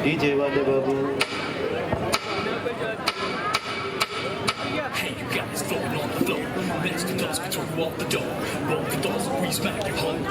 DJ वाले बाबू। Hey, you guys, floating on the floor. Let's the dust control you off the door. Roll the doors, we smack you home.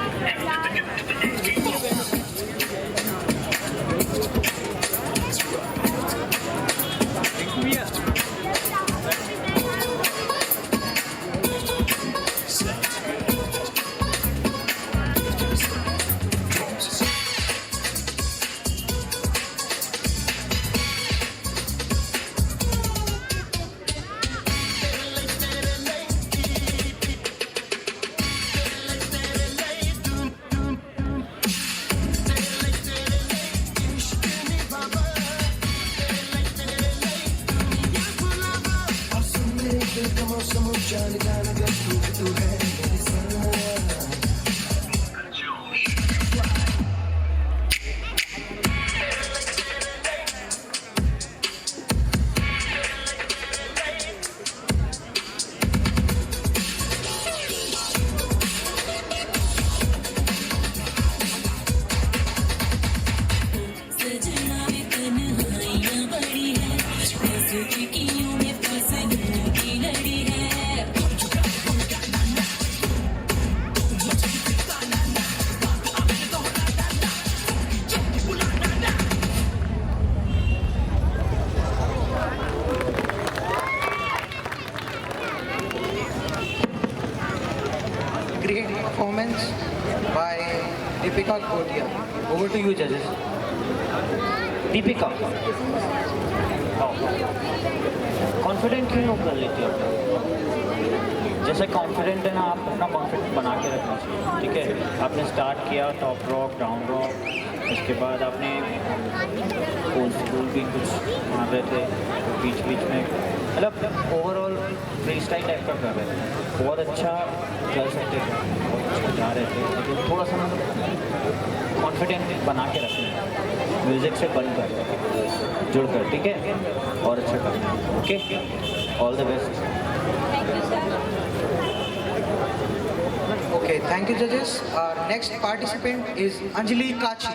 Great performance by Deepika Kotia. Over to you, judges. Deepika confident क्यों कर लेती हो? जैसे confident है ना, आप अपना confidence बना के रखना चाहिए, ठीक है। आपने स्टार्ट किया टॉप रॉक, डाउन रॉक, उसके बाद आपने ओल्ड स्कूल भी कुछ मार रहे थे बीच बीच में, मतलब ओवरऑल फ्री स्टाइल टाइप का कर रहे थे, बहुत अच्छा कर सकते थे, बहुत अच्छा जा रहे थे, लेकिन थोड़ा सा कॉन्फिडेंट बना के रखना है, म्यूज़िक से बन कर जुड़ कर, ठीक है, और अच्छा करना है। Okay, all the best. Okay, thank you, judges. Our next participant is Anjali Kachi.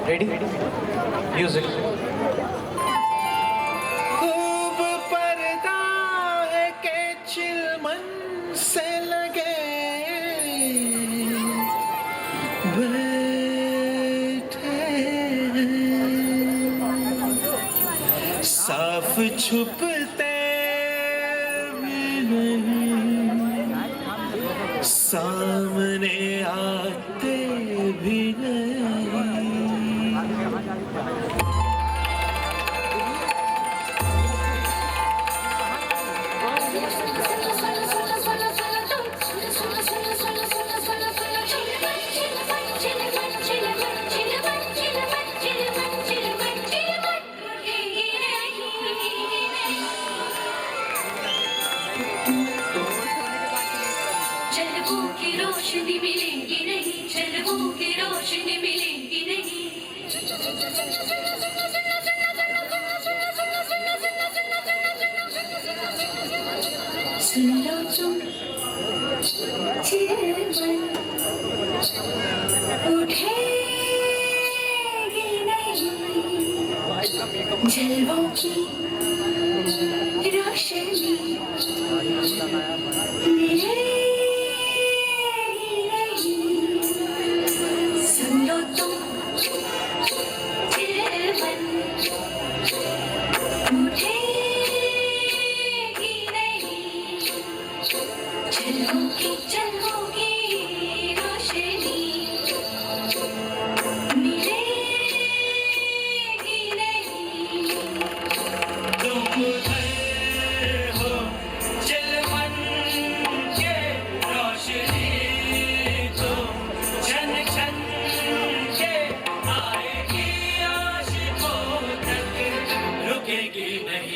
Ready? Music. खूब पर्दा है के चिलमन से लगे बैठे साफ छुपते भी नहीं, सामने आते भी नहीं। झलकों की रोशनी मिलेगी नहीं, झलकों की रोशनी मिलेगी नहीं। सुन लो तुम चिलमन उठेगी नहीं, जलवों की रोशनी मिलेगी नहीं। सुन लो तुम चिलमन उठेगी नहीं, जलवों की रोशनी मिलेगी नहीं। तुम हो चिलमन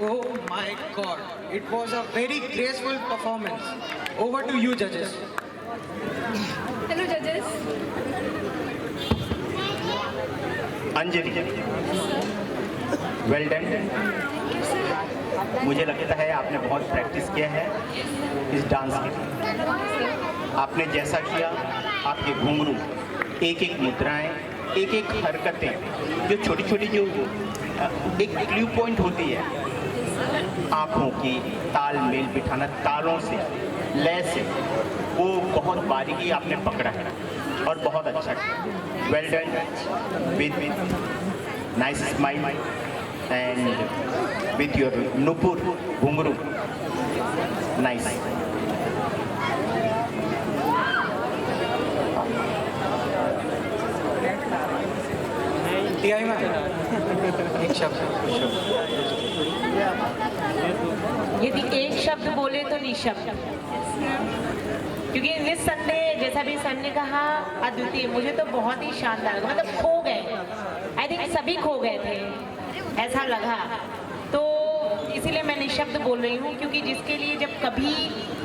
Oh my God, it was a very graceful performance. Over to you, judges. Hello, judges. Anjali, well done. मुझे लगता है आपने बहुत प्रैक्टिस किया है इस डांस की। आपने जैसा किया, आपके घुंघरू, एक एक मुद्राएं, एक एक हरकतें, जो छोटी छोटी जो एक क्लू पॉइंट होती है, आँखों की तालमेल बिठाना, तालों से, लय से, वो बहुत बारीकी आपने पकड़ा है और बहुत अच्छा किया। Well done with nice smile and with your Nupur घुंघरू, नाइस। टीआई में एक शब्द। यदि एक शब्द बोले तो निशब्द, क्योंकि इस संडे, जैसा भी सर ने कहा, अद्वितीय, मुझे तो बहुत ही शानदार, मतलब खो गए। आई थिंक सभी खो गए थे, ऐसा लगा। तो इसीलिए मैं निशब्द बोल रही हूँ, क्योंकि जिसके लिए जब कभी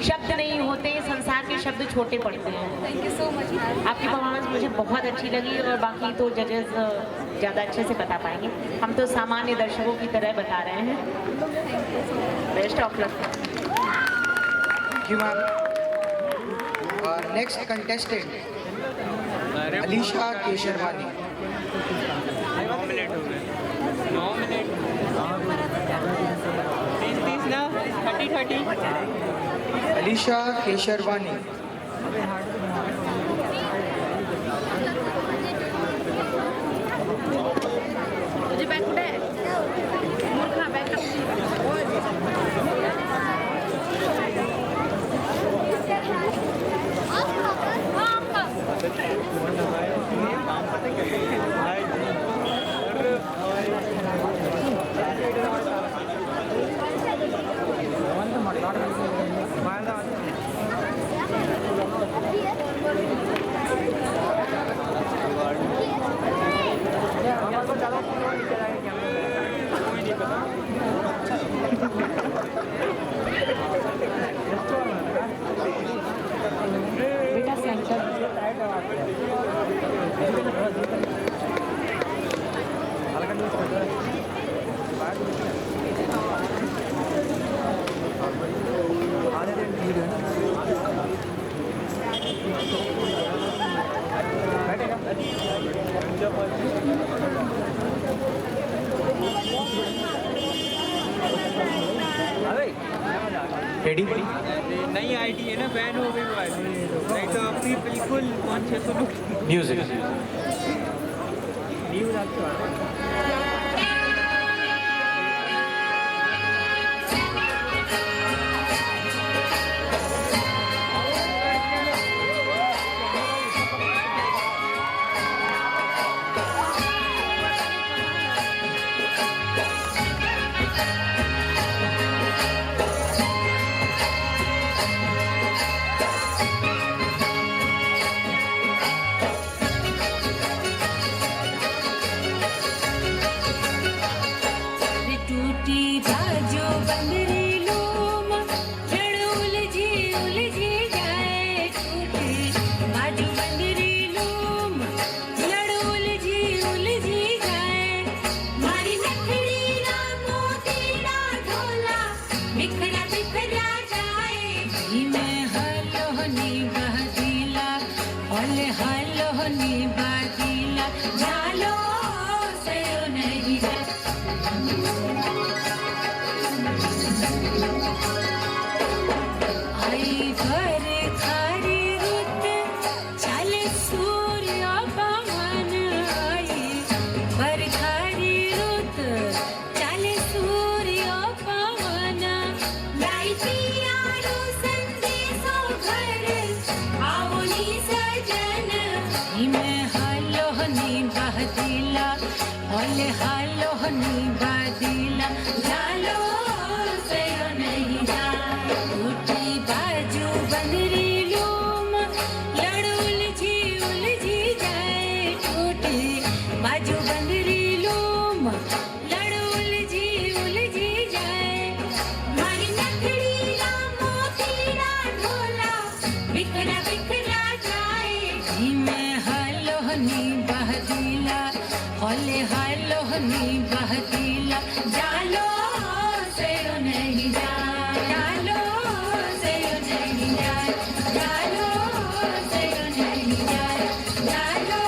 शब्द नहीं होते, संसार के शब्द छोटे पड़ते हैं। Thank you so much, ma'am. आपकी परफॉर्मेंस मुझे बहुत अच्छी लगी, और बाकी तो जजेस ज़्यादा अच्छे से बता पाएंगे। हम तो सामान्य दर्शकों की तरह बता रहे हैं। Best of luck. Thank you, ma'am. Our next contestant, Alisha Kesharwani. Alisha Kesharwani. तुझे बैग कुठे आहे? मूर्खा, बैग Thank you. रेडी? नई आईडी है ना, बैन हो गई मोबाइल, नहीं तो अभी बिल्कुल 500-600 लोग म्यूजिक। न्यूज़ आपको आ रहा है। टूटी बाजो बंदरी लोम जड़ उलझी उलझी जाए, टूटी बाजो बंदरी लोम जड़ उलझी उलझी जाए, मारी नखड़ी ना मोती ना ढोला बिखरा बिखरा जाए, धीमे हलोहनी बहदीला ओले हलोहनी बहदीला जालो सयो नहीं जाए। आई भर खारी रुत चले सूर्य पवन, आई भर खारी रुत चले सूर्य पवन, लाई पियारो संदेशो घर आवनी सजन, हिमे हलोहनी बहदीला ओले हलोहनी बहदीला जालो सयो नहीं जा, टूटी बाजू बंदरी लोम लड़ उलझी उलझी जाए, टूटी बाजू बंदरी लोम लड़ उलझी उलझी जाए, मारी नखड़ी ना मोती ना ढोला बिखरा बिखरा जाए, धीमे हलोहनी बहदीला ओले हलोहनी बहदीला जालो सयो नहीं जा, जालो सयो नहीं जा, जालो सयो नहीं जा, जालो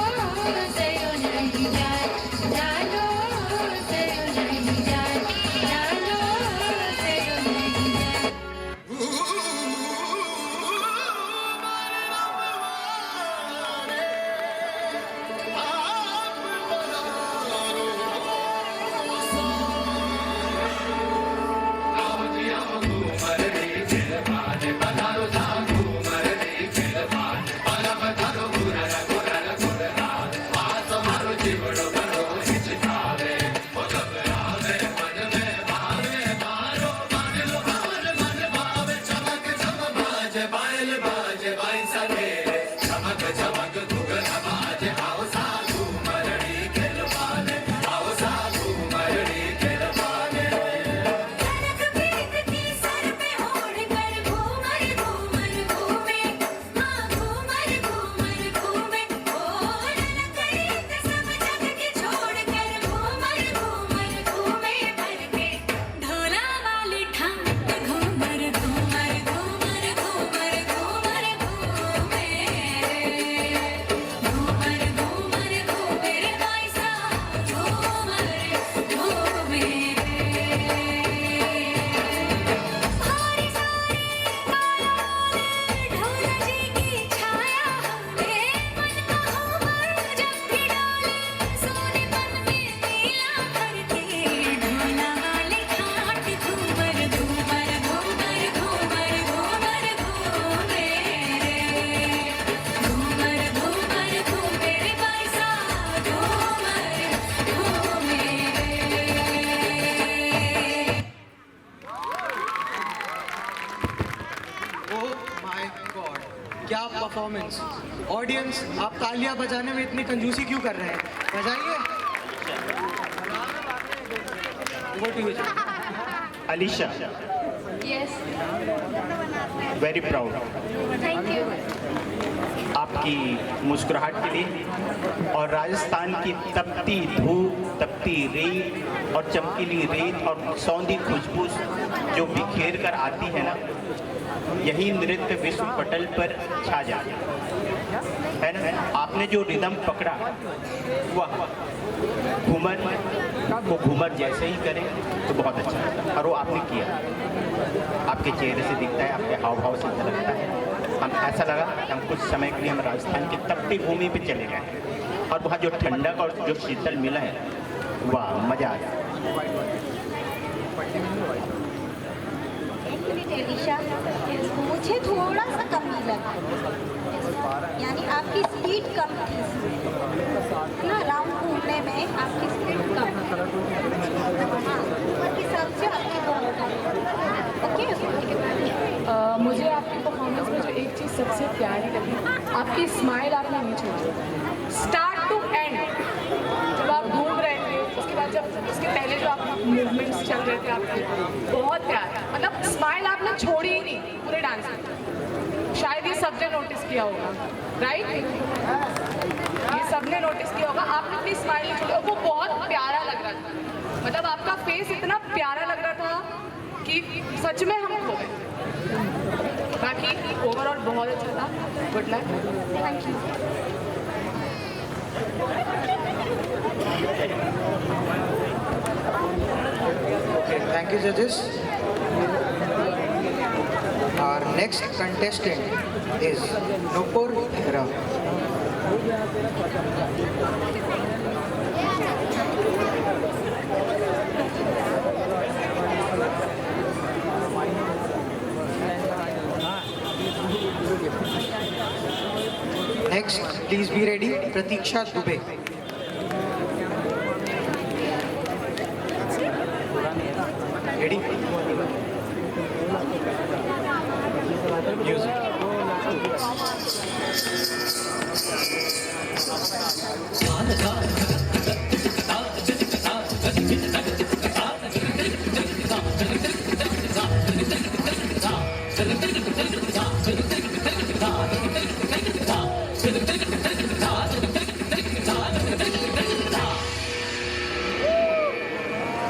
सयो नहीं जा, जालो सयो नहीं जा, जालो सयो नहीं जा। क्या परफॉर्मेंस। ऑडियंस, आप तालियां बजाने में इतनी कंजूसी क्यों कर रहे हैं? बजाइए। Over to you, Alisha, yes, very proud thank you. आपकी मुस्कुराहट के लिए और राजस्थान की तपती धूप, तपती रेत और चमकीली रेत और सौंधी खुशबू जो बिखेर कर आती है ना, यही नृत्य विश्व पटल पर छा जाए। है ना। आपने जो रिदम पकड़ा वह घूमर वो घूमर जैसे ही करें तो बहुत अच्छा लगता है, और वो आपने किया। आपके चेहरे से दिखता है, आपके हाव भाव से लगता है। हम ऐसा लगा कि हम कुछ समय के लिए हम राजस्थान की तपती भूमि पे चले गए, और वहाँ जो ठंडक और जो शीतल मिला है, वाह मज़ा आ गया। एलिशा, मुझे थोड़ा सा कम ही लगा, यानी आपकी स्पीड कम थी ना, राउंड घूमने में आपकी स्पीड कम है। हाँ, ऊपर के हिसाब से आपकी बहुत कम है। ओके, मुझे आपकी परफॉर्मेंस में जो एक चीज़ सबसे प्यारी लगी, आपकी स्माइल आपने नहीं छोड़ी, स्टार्ट टू एंड। जब आप घूम रहे थे, उसके बाद जब उसके पहले जो आप मूवमेंट्स चल रहे थे आपके, बहुत प्यार, मतलब स्माइल आपने छोड़ी ही नहीं पूरे डांस में। शायद ये सबने नोटिस किया होगा, राइट? ये सबने नोटिस किया होगा, आपने अपनी स्माइल नहीं छोड़ी, और वो बहुत प्यारा लग रहा था। मतलब आपका फेस इतना प्यारा लग रहा था कि सच में हम खो गए। बाकी ओवरऑल बहुत अच्छा था। Good luck. Thank you. Okay, thank you, judges. Our next contestant is Nupur Hira. Next, please be ready, Pratiksha Dubey. Ready? Music.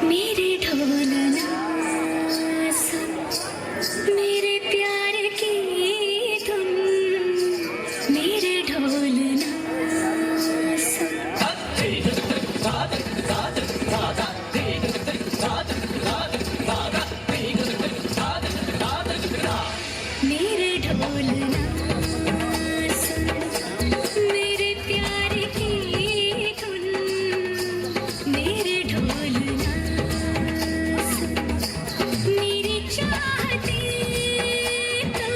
मेरे ढोलना सुन, मेरे प्यार की धुन, मेरे ढोलना सुन। मेरे ढोलना सुन, मेरे प्यार की धुन, मेरे ढोलना सुन, मेरी चाहते तो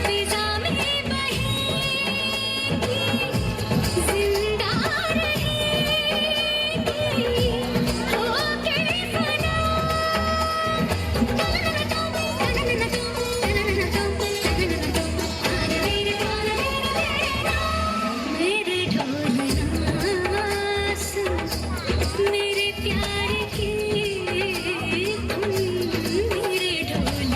फिजा में बहेगी, जिंदा रहेगी होके फना। मेरे ढोलना सुन, मेरे प्यार की धुन, मेरे ढोलना।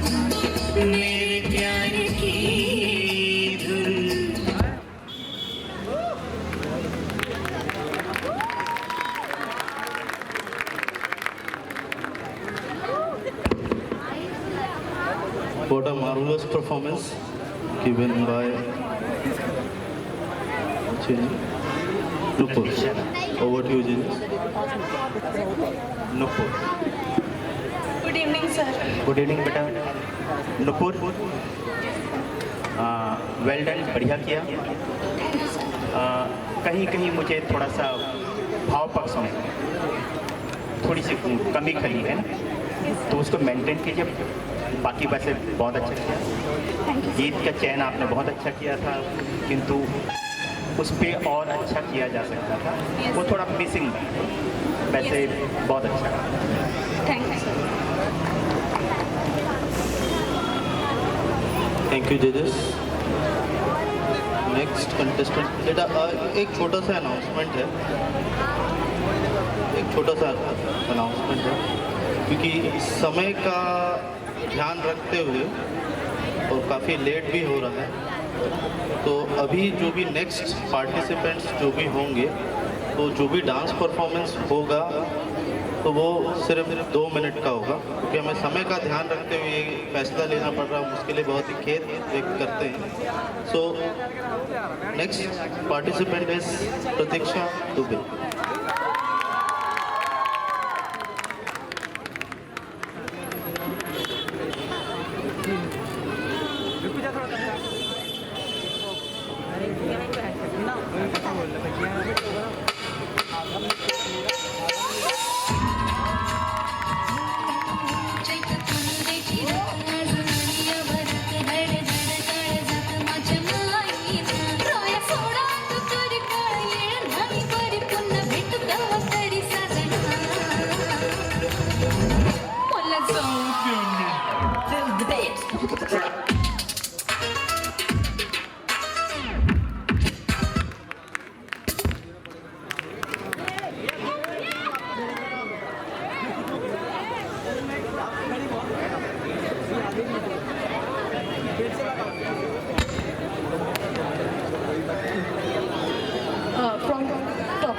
मेरे ढोलना मेरे प्यार की धुन। What a marvelous performance given by Nupur. Over to you, judges. Nupur. Good evening sir. Good evening बेटा। नुपुर, वेल डन, बढ़िया किया। कहीं कहीं मुझे थोड़ा सा भाव पक्षों में थोड़ी सी कमी खली है ना, तो उसको मेंटेन कीजिए। बाकी वैसे बहुत अच्छा किया। गीत का चयन आपने बहुत अच्छा किया था, किंतु उस पर और अच्छा किया जा सकता था, वो थोड़ा मिसिंग था। वैसे बहुत अच्छा। Thank you sir. Thank you जजेस। नेक्स्ट कंटेस्टेंट बेटा, एक छोटा सा अनाउंसमेंट है, एक छोटा सा अनाउंसमेंट है, क्योंकि समय का ध्यान रखते हुए और काफ़ी लेट भी हो रहा है, तो अभी जो भी नेक्स्ट पार्टिसिपेंट्स जो भी होंगे, तो जो भी डांस परफॉर्मेंस होगा तो वो सिर्फ 2 मिनट का होगा, क्योंकि हमें समय का ध्यान रखते हुए ये फैसला लेना पड़ रहा है। हम उसके लिए बहुत ही खेद व्यक्त करते हैं। So next participant is Pratiksha Dubey. From top.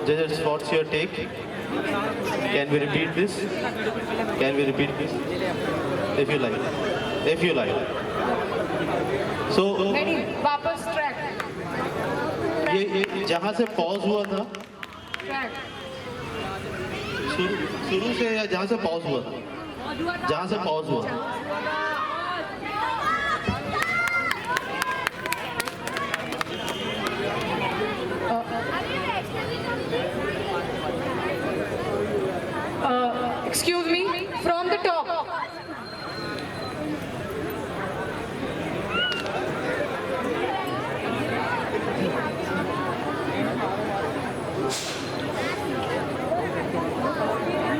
Judges, what's your take? Can we repeat this? Can we repeat this? If you like. If you like. So, Ready? वापस ट्रैक। ये जहाँ से पॉज हुआ था, ट्रैक। शुरू से या जहाँ से पॉज हुआ था, जहाँ से पॉज हुआ था। Excuse me, from the top.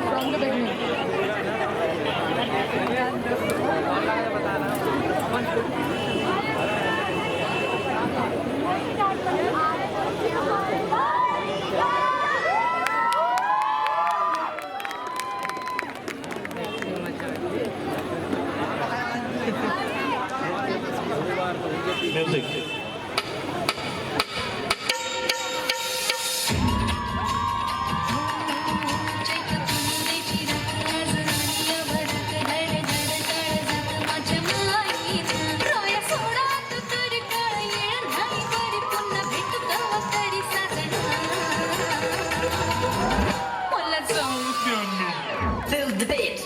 From the beginning. Music. Build the beat.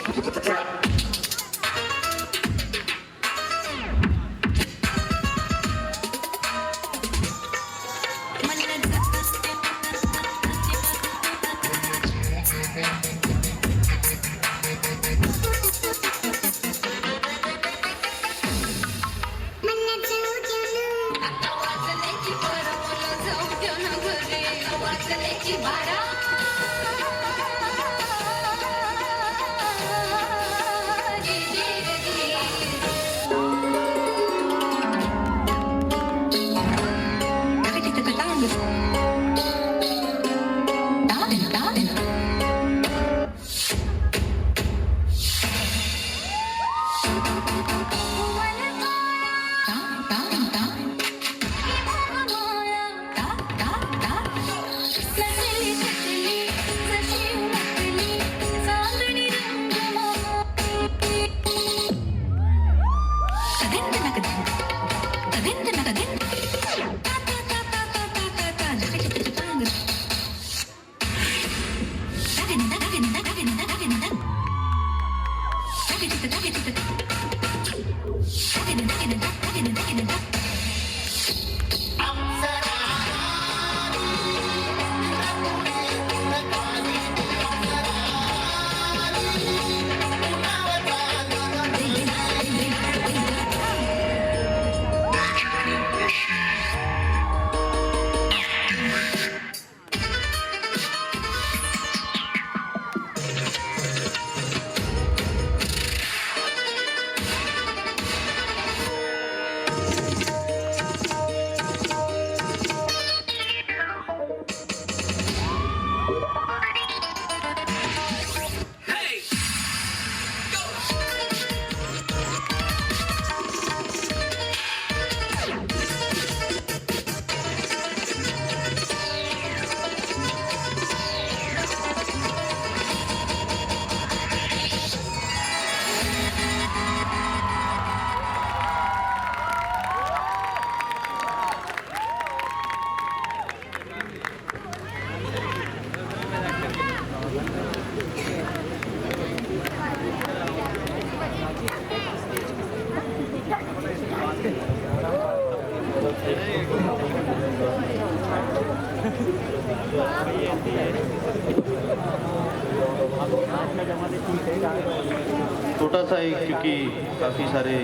छोटा सा एक, क्योंकि काफ़ी सारे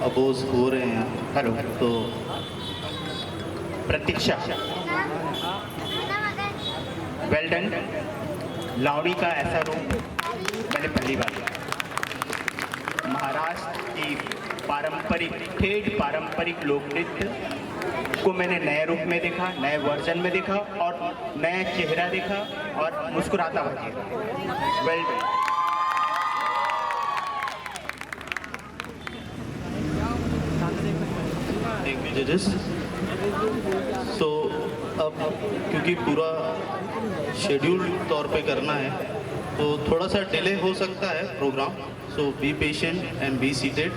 अपोज हो रहे हैं। हेलो। तो प्रतीक्षा, वेल डन। लावणी का ऐसा रूप मैंने पहली बार देखा। महाराष्ट्र की पारंपरिक पारंपरिक लोक नृत्य को मैंने नए रूप में देखा, नए वर्जन में देखा और नया चेहरा देखा और मुस्कुराता हुआ चेहरा। Well done. जजेस, सो अब क्योंकि पूरा शेड्यूल तौर पे करना है तो थोड़ा सा डिले हो सकता है programme, so be patient and be seated.